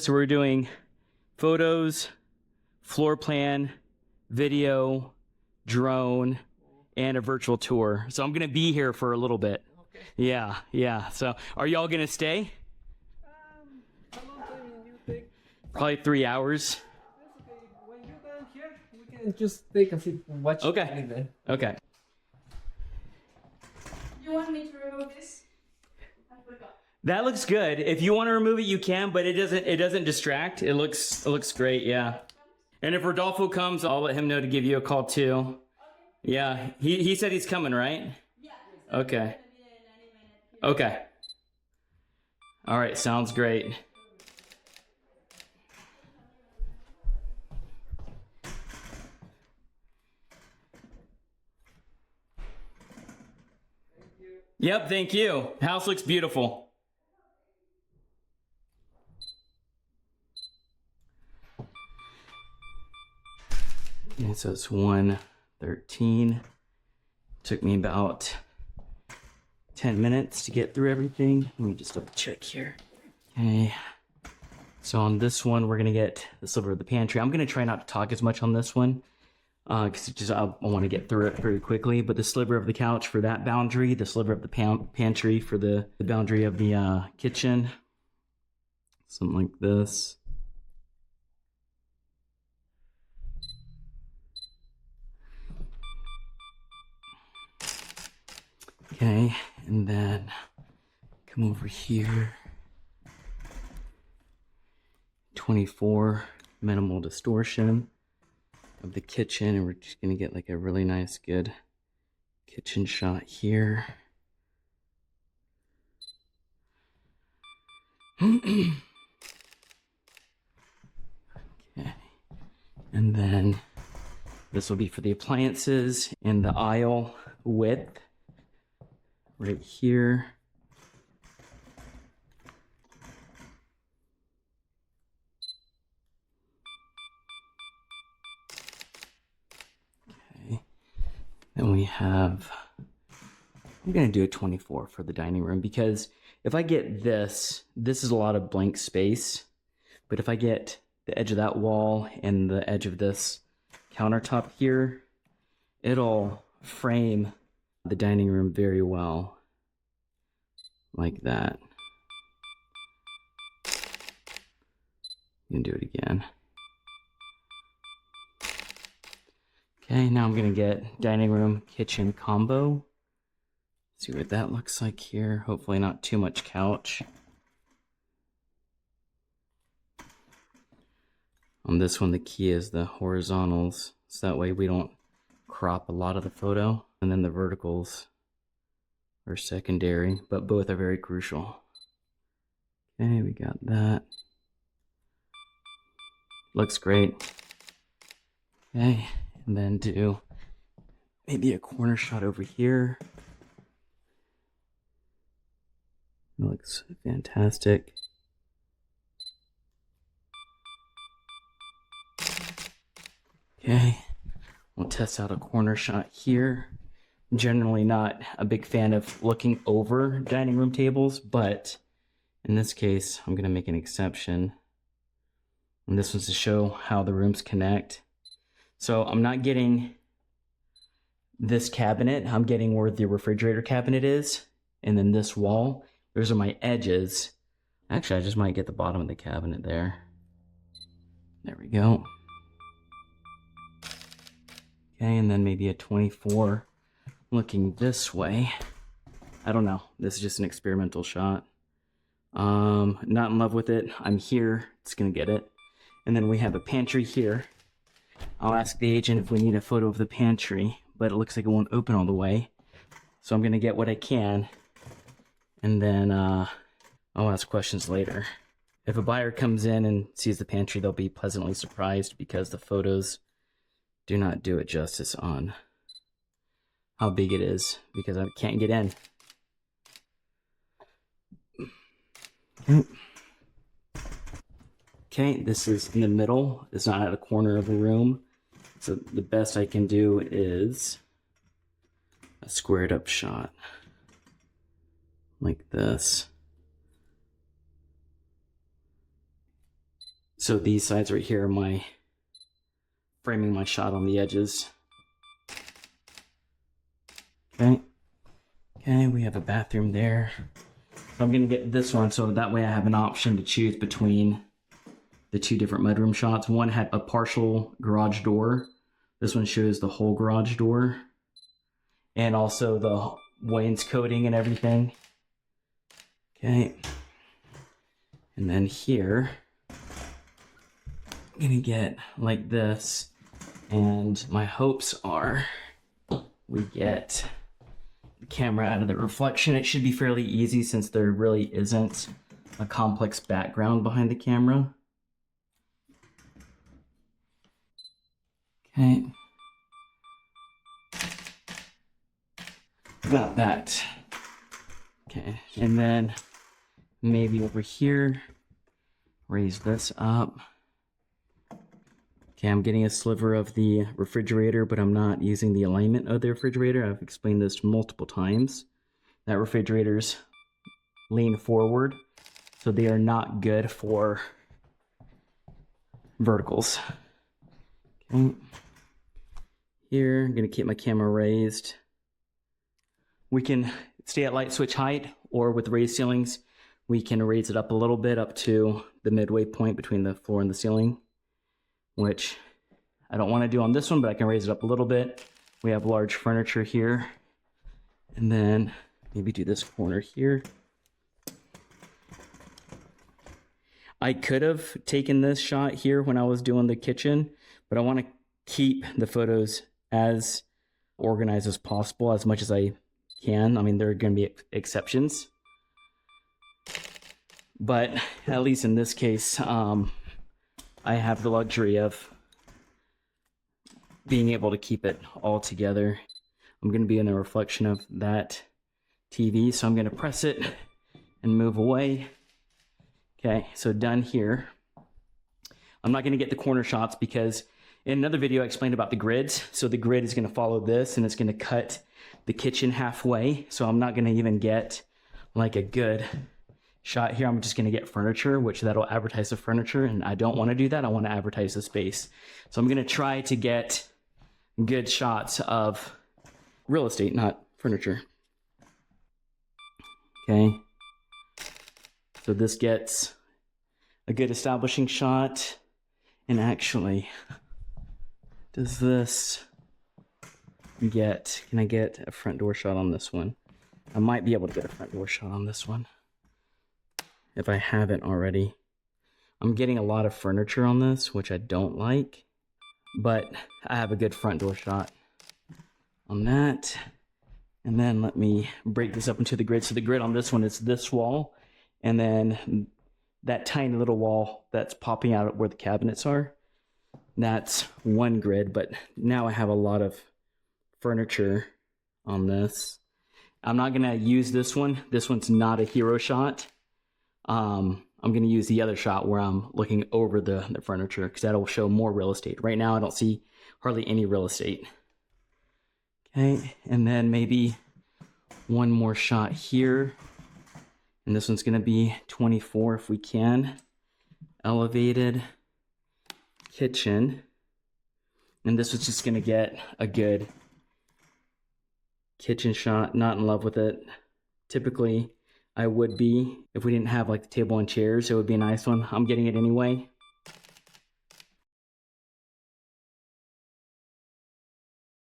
So we're doing photos, floor plan, video, drone, and a virtual tour. So I'm gonna be here for a little bit. Okay. Yeah. So are y'all gonna stay? How long time you take? Probably 3 hours. That's okay. When you're done here, we can just take a seat and watch. Okay. Then. Okay. You want me to remove this? I forgot. That looks good. If you want to remove it, you can, but it doesn't distract. It looks great, yeah. And if Rodolfo comes, I'll let him know to give you a call too. Okay. Yeah, he said he's coming, right? Yeah. Okay. It's gonna be a 90-minute period. Okay. All right, sounds great. Yep, thank you. House looks beautiful. Okay, so it's 1:13. Took me about 10 minutes to get through everything. Let me just double check here. Okay. So on this one, we're gonna get the sliver of the pantry. I'm gonna try not to talk as much on this one, because I want to get through it pretty quickly. But the sliver of the couch for that boundary, the sliver of the pantry for the boundary of the kitchen, something like this. Okay, and then come over here. 24 minimal distortion of the kitchen, and we're just gonna get like a really nice good kitchen shot here. Okay, and then this will be for the appliances and the aisle width right here. Then we have, I'm gonna do a 24 for the dining room, because if I get this is a lot of blank space, but if I get the edge of that wall and the edge of this countertop here, it'll frame the dining room very well, like that. I'm gonna do it again. Okay, now I'm gonna get dining room kitchen combo. See what that looks like here. Hopefully not too much couch. On this one, the key is the horizontals, so that way we don't crop a lot of the photo. And then the verticals are secondary, but both are very crucial. Okay, we got that. Looks great. Okay. And then do maybe a corner shot over here. It looks fantastic. Okay, we'll test out a corner shot here. Generally not a big fan of looking over dining room tables, but in this case, I'm gonna make an exception. And this one's to show how the rooms connect. So I'm not getting this cabinet, I'm getting where the refrigerator cabinet is, and then this wall, those are my edges. Actually, I just might get the bottom of the cabinet there. There we go. Okay, and then maybe a 24 looking this way. I don't know, this is just an experimental shot. Not in love with it. I'm here, it's gonna get it. And then we have a pantry here. I'll ask the agent if we need a photo of the pantry, but it looks like it won't open all the way. So I'm gonna get what I can, and then I'll ask questions later. If a buyer comes in and sees the pantry, they'll be pleasantly surprised, because the photos do not do it justice on how big it is, because I can't get in. Okay, this is in the middle. It's not at a corner of the room. So the best I can do is a squared up shot like this. So these sides right here are my framing my shot on the edges. Okay. Okay, we have a bathroom there. So I'm gonna get this one so that way I have an option to choose between the two different mudroom shots. One had a partial garage door. This one shows the whole garage door. And also the wainscoting and everything. Okay. And then here, I'm gonna get like this. And my hopes are we get the camera out of the reflection. It should be fairly easy since there really isn't a complex background behind the camera. Okay. Got that. Okay, and then maybe over here, raise this up. Okay, I'm getting a sliver of the refrigerator, but I'm not using the alignment of the refrigerator. I've explained this multiple times. That refrigerator's lean forward, so they are not good for verticals. Okay. Here, I'm gonna keep my camera raised. We can stay at light switch height, or with raised ceilings, we can raise it up a little bit up to the midway point between the floor and the ceiling, which I don't want to do on this one, but I can raise it up a little bit. We have large furniture here. And then maybe do this corner here. I could have taken this shot here when I was doing the kitchen, but I want to keep the photos as organized as possible, as much as I can. I mean, there are going to be exceptions, but at least in this case, I have the luxury of being able to keep it all together. I'm going to be in a reflection of that TV, so I'm going to press it and move away. Okay, so done here. I'm not going to get the corner shots because in another video I explained about the grids. So the grid is going to follow this and it's going to cut the kitchen halfway. So I'm not going to even get like a good shot here. I'm just going to get furniture, which that'll advertise the furniture, and I don't want to do that. I want to advertise the space. So I'm going to try to get good shots of real estate, not furniture. Okay. So this gets a good establishing shot. And actually, does this get, can I get a front door shot on this one? I might be able to get a front door shot on this one if I haven't already. I'm getting a lot of furniture on this, which I don't like, but I have a good front door shot on that. And then let me break this up into the grid. So the grid on this one is this wall, and then that tiny little wall that's popping out where the cabinets are. That's one grid, but now I have a lot of furniture on this. I'm not gonna use this one. This one's not a hero shot. I'm gonna use the other shot where I'm looking over the furniture because that'll show more real estate. Right now I don't see hardly any real estate. Okay, and then maybe one more shot here. And this one's gonna be 24 if we can. Elevated kitchen. And this was just gonna get a good kitchen shot. Not in love with it. Typically, I would be if we didn't have like the table and chairs. It would be a nice one. I'm getting it anyway.